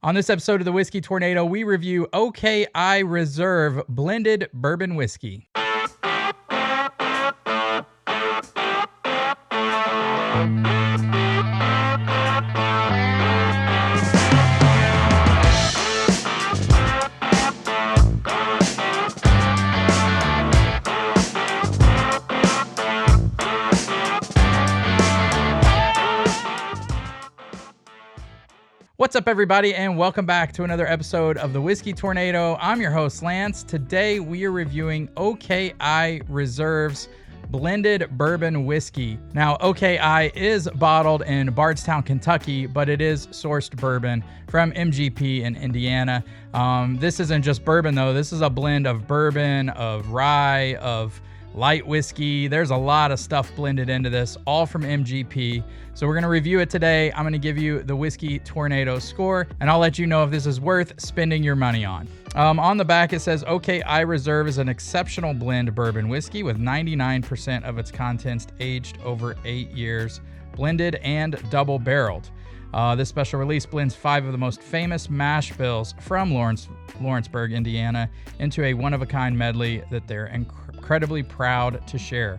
On this episode of the Whiskey Tornado, we review OKI Reserve Blended Bourbon Whiskey. What's up, everybody, and welcome back to another episode of the Whiskey Tornado. I'm your host, Lance. Today, we are reviewing OKI Reserve's Blended Bourbon Whiskey. Now, OKI is bottled in Bardstown, Kentucky, but it is sourced bourbon from MGP in Indiana. This isn't just bourbon, though. This is a blend of bourbon, of rye, of light whiskey. There's a lot of stuff blended into this, all from MGP. So we're going to review it today. I'm going to give you the Whiskey Tornado score, and I'll let you know if this is worth spending your money on. On the back, it says OKI Reserve is an exceptional blend bourbon whiskey with 99% of its contents aged over 8 years, blended and double barreled. This special release blends 5 of the most famous mash bills from Lawrenceburg, Indiana, into a one-of-a-kind medley that they're incredibly proud to share.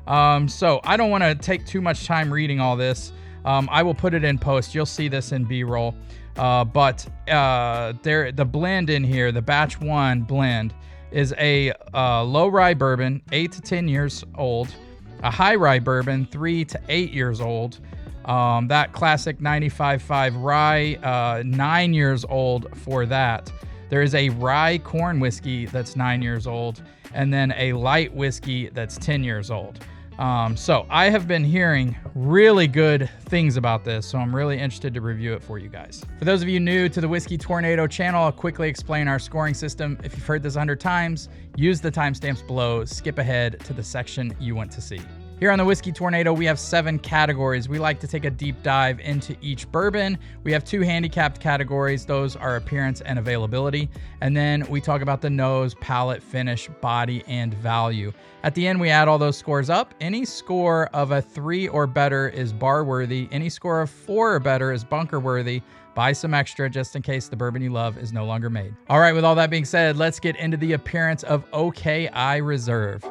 So I don't want to take too much time reading all this. I will put it in post. You'll see this in B-roll. But the blend in here, the batch 1 blend, is a low rye bourbon, 8 to 10 years old, a high rye bourbon, 3 to 8 years old, that classic 95.5 rye, 9 years old for that. There is a rye corn whiskey that's 9 years old, and then a light whiskey that's 10 years old. So I have been hearing really good things about this, so I'm really interested to review it for you guys. For those of you new to the Whiskey Tornado channel, I'll quickly explain our scoring system. If you've heard this 100 times, use the timestamps below, skip ahead to the section you want to see. Here on the Whiskey Tornado, we have 7 categories. We like to take a deep dive into each bourbon. We have 2 handicapped categories. Those are appearance and availability. And then we talk about the nose, palate, finish, body, and value. At the end, we add all those scores up. Any score of a 3 or better is bar worthy. Any score of 4 or better is bunker worthy. Buy some extra just in case the bourbon you love is no longer made. All right, with all that being said, let's get into the appearance of OKI Reserve.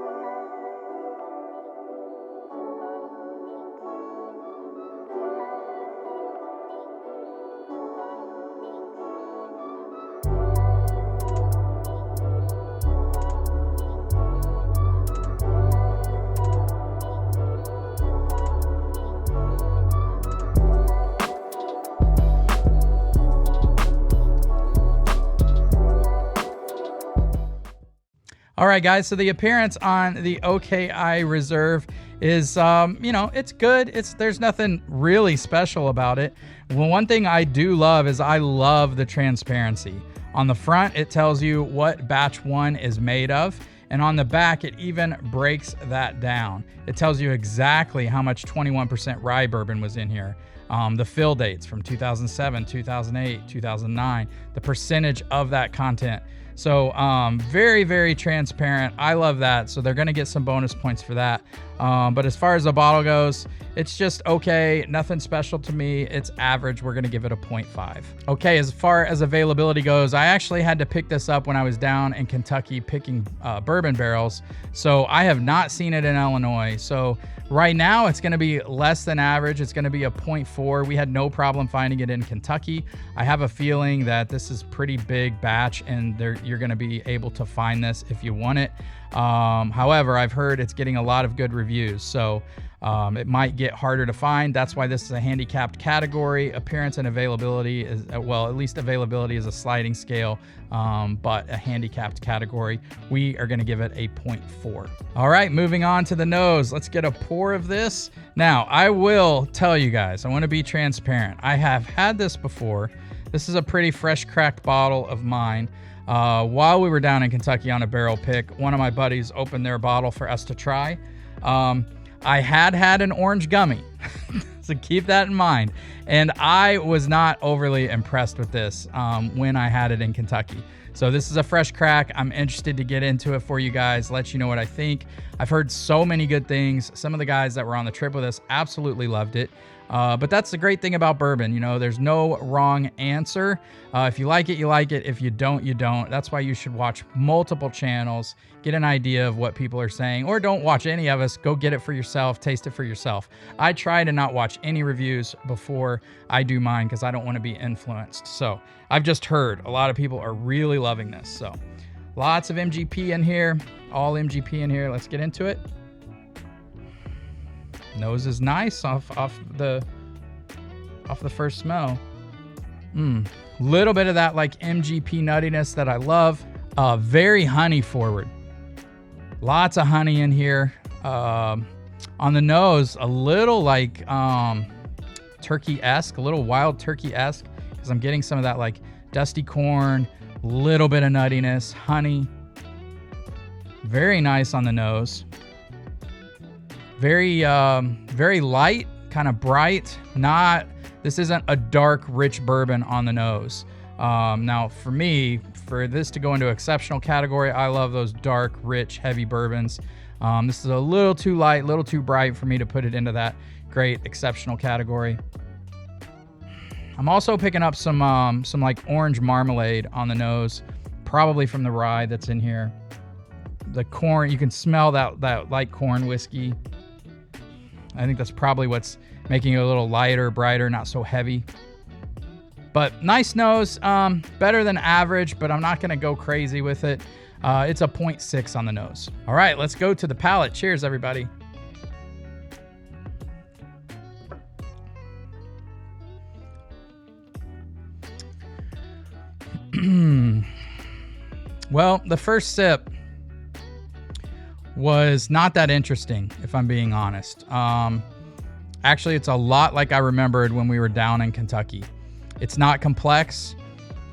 All right, guys, so the appearance on the OKI Reserve is, it's good. There's nothing really special about it. Well, one thing I do love is I love the transparency. On the front, it tells you what batch 1 is made of, and on the back, it even breaks that down. It tells you exactly how much 21% rye bourbon was in here. The fill dates from 2007, 2008, 2009, the percentage of that content. So very, very transparent. I love that. So they're going to get some bonus points for that. But as far as the bottle goes, it's just okay. Nothing special to me. It's average. We're going to give it a 0.5. Okay, as far as availability goes, I actually had to pick this up when I was down in Kentucky picking bourbon barrels. So I have not seen it in Illinois. So right now, it's going to be less than average. It's going to be a 0.4. We had no problem finding it in Kentucky. I have a feeling that this is pretty big batch, and you're going to be able to find this if you want it. However, I've heard it's getting a lot of good reviews, so it might get harder to find. That's why this is a handicapped category. Appearance and availability is, well, at least availability is a sliding scale, but a handicapped category. We are going to give it a 0.4. All right, moving on to the nose. Let's get a pour of this. Now, I will tell you guys, I want to be transparent. I have had this before. This is a pretty fresh cracked bottle of mine. While we were down in Kentucky on a barrel pick, one of my buddies opened their bottle for us to try. I had an orange gummy, so keep that in mind. And I was not overly impressed with this when I had it in Kentucky. So this is a fresh crack. I'm interested to get into it for you guys, let you know what I think. I've heard so many good things. Some of the guys that were on the trip with us absolutely loved it. But that's the great thing about bourbon. You know, there's no wrong answer. If you like it, you like it. If you don't, you don't. That's why you should watch multiple channels, get an idea of what people are saying, or don't watch any of us. Go get it for yourself, taste it for yourself. I try to not watch any reviews before I do mine because I don't want to be influenced. So I've just heard a lot of people are really loving this. So lots of MGP in here, all MGP in here. Let's get into it. Nose is nice off the first smell. Little bit of that like MGP nuttiness that I love. Very honey forward. Lots of honey in here. On the nose, a little like turkey-esque, a little wild turkey-esque, because I'm getting some of that like dusty corn, little bit of nuttiness, honey. Very nice on the nose. Very light, kind of bright. This isn't a dark, rich bourbon on the nose. Now, for me, for this to go into exceptional category, I love those dark, rich, heavy bourbons. This is a little too light, a little too bright for me to put it into that great exceptional category. I'm also picking up some like orange marmalade on the nose, probably from the rye that's in here. The corn, you can smell that light corn whiskey. I think that's probably what's making it a little lighter, brighter, not so heavy. But nice nose, better than average, but I'm not going to go crazy with it. It's a 0.6 on the nose. All right, let's go to the palate. Cheers, everybody. Well, the first sip was not that interesting, if I'm being honest. Actually, it's a lot like I remembered when we were down in Kentucky. It's not complex,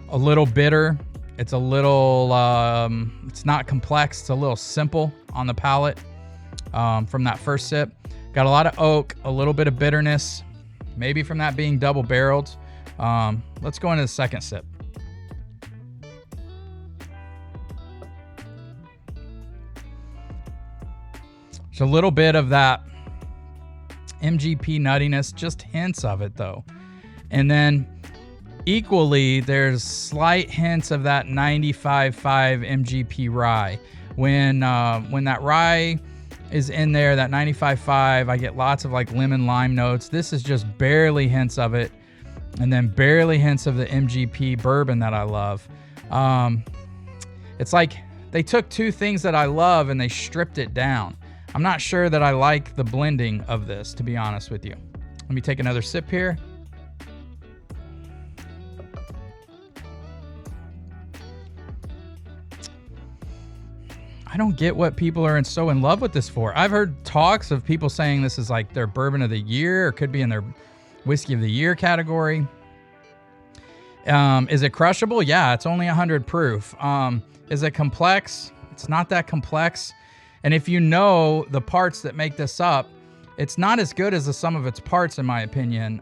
a little bitter. It's a little, it's not complex. It's a little simple on the palate from that first sip. Got a lot of oak, a little bit of bitterness, maybe from that being double barreled. Let's go into the second sip. There's a little bit of that MGP nuttiness, just hints of it though. And then equally, there's slight hints of that 95.5 MGP rye. When that rye is in there, that 95.5, I get lots of like lemon lime notes. This is just barely hints of it. And then barely hints of the MGP bourbon that I love. It's like they took two things that I love and they stripped it down. I'm not sure that I like the blending of this, to be honest with you. Let me take another sip here. I don't get what people are so in love with this for. I've heard talks of people saying this is like their bourbon of the year, or could be in their whiskey of the year category. Is it crushable? Yeah, it's only 100 proof. Is it complex? It's not that complex. And if you know the parts that make this up, it's not as good as the sum of its parts, in my opinion.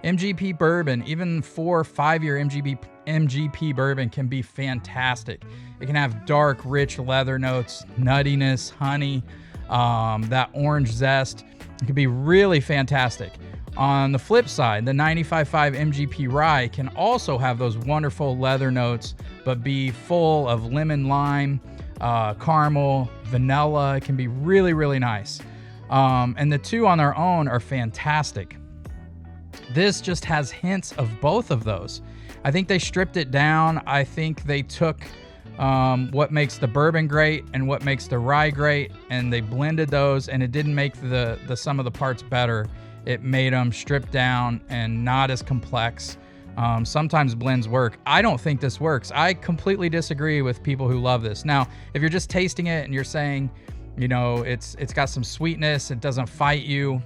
MGP bourbon, even 4 or 5 year MGP bourbon can be fantastic. It can have dark, rich leather notes, nuttiness, honey, that orange zest. It can be really fantastic. On the flip side, the 95.5 MGP rye can also have those wonderful leather notes, but be full of lemon, lime, caramel, vanilla. It can be really, really nice. And the two on their own are fantastic. This just has hints of both of those. I think they stripped it down. I think they took what makes the bourbon great and what makes the rye great, and they blended those, and it didn't make the sum of the parts better. It made them stripped down and not as complex. Sometimes blends work. I don't think this works. I completely disagree with people who love this. Now, if you're just tasting it and you're saying, you know, it's got some sweetness, it doesn't fight you.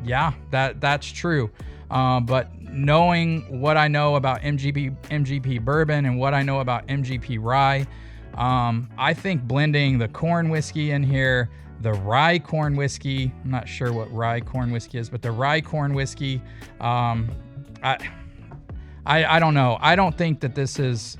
Yeah, that's true. But knowing what I know about MGP bourbon and what I know about MGP rye, I think blending the corn whiskey in here, the rye corn whiskey, I'm not sure what rye corn whiskey is, but the rye corn whiskey, I don't know. I don't think that this is,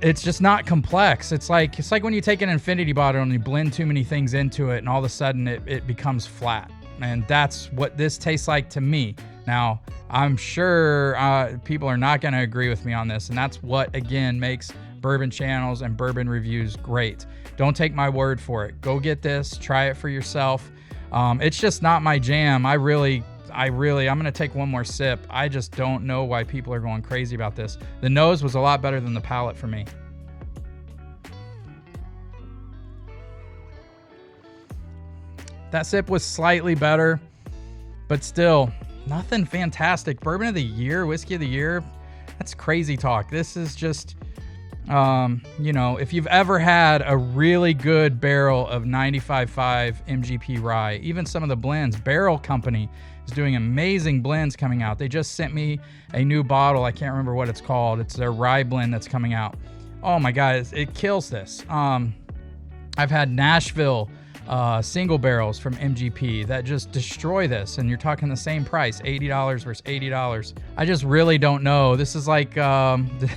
it's just not complex. It's like when you take an infinity bottle and you blend too many things into it and all of a sudden it becomes flat. And that's what this tastes like to me. Now, I'm sure people are not going to agree with me on this, and that's what, again, makes bourbon channels and bourbon reviews great. Don't take my word for it. Go get this, try it for yourself. It's just not my jam. I'm going to take one more sip. I just don't know why people are going crazy about this. The nose was a lot better than the palate for me. That sip was slightly better, but still nothing fantastic. Bourbon of the year, whiskey of the year, that's crazy talk. This is just, you know, if you've ever had a really good barrel of 95.5 MGP rye, even some of the blends, Barrel Company is doing amazing blends coming out. They just sent me a new bottle. I can't remember what it's called. It's their rye blend that's coming out. Oh my God, it kills this. I've had Nashville single barrels from MGP that just destroy this, and you're talking the same price, $80 versus $80. I just really don't know. This is like this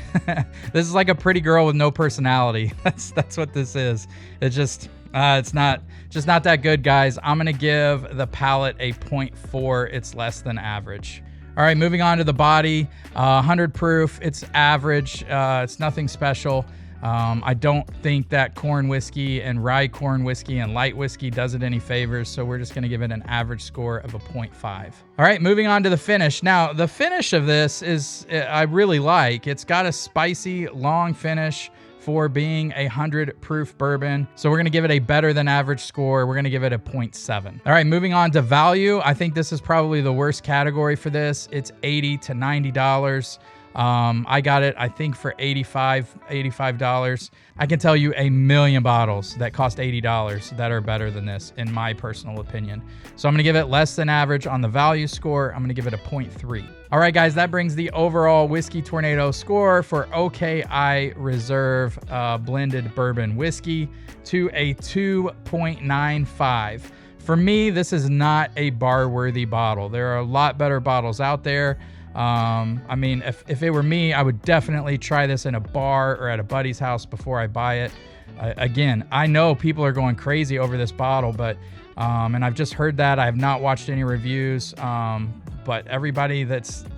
is like a pretty girl with no personality. That's what this is. It's just it's not that good, guys. I'm gonna give the palate a 0.4. It's less than average. All right, moving on to the body. 100 proof. It's average. It's nothing special. I don't think that corn whiskey and rye corn whiskey and light whiskey does it any favors, so we're just going to give it an average score of a 0.5. All right, moving on to the finish. Now, the finish of this is, I really like. It's got a spicy, long finish for being a 100 proof bourbon, so we're going to give it a better than average score. We're going to give it a 0.7. All right, moving on to value. I think this is probably the worst category for this. It's $80 to $90. I got it, I think, for $85. I can tell you a million bottles that cost $80 that are better than this, in my personal opinion. So I'm going to give it less than average on the value score. I'm going to give it a 0.3. All right, guys, that brings the overall Whiskey Tornado score for OKI Reserve blended bourbon whiskey to a 2.95. For me, this is not a bar-worthy bottle. There are a lot better bottles out there. I mean, if it were me, I would definitely try this in a bar or at a buddy's house before I buy it. Again, I know people are going crazy over this bottle, but and I've just heard that. I have not watched any reviews, but everybody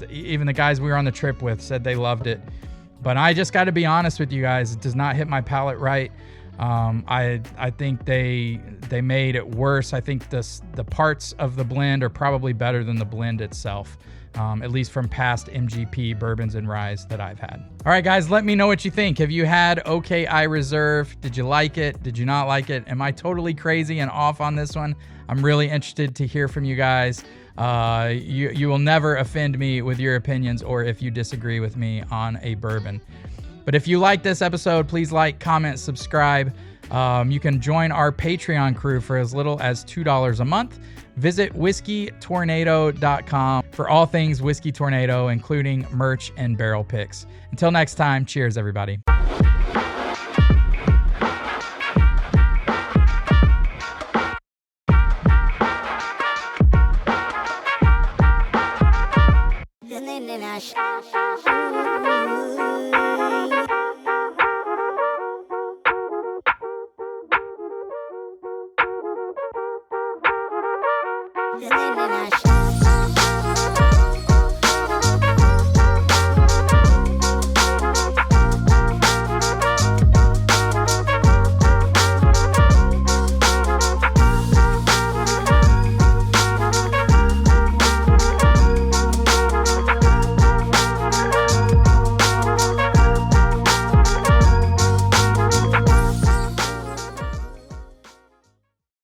even the guys we were on the trip with said they loved it. But I just got to be honest with you guys, it does not hit my palate right. I think they made it worse. I think the parts of the blend are probably better than the blend itself. At least from past MGP bourbons and ryes that I've had. All right, guys, let me know what you think. Have you had OKI Reserve? Did you like it? Did you not like it? Am I totally crazy and off on this one? I'm really interested to hear from you guys. You will never offend me with your opinions or if you disagree with me on a bourbon. But if you like this episode, please like, comment, subscribe. You can join our Patreon crew for as little as $2 a month. Visit whiskeytornado.com for all things Whiskey Tornado, including merch and barrel picks. Until next time, cheers, everybody.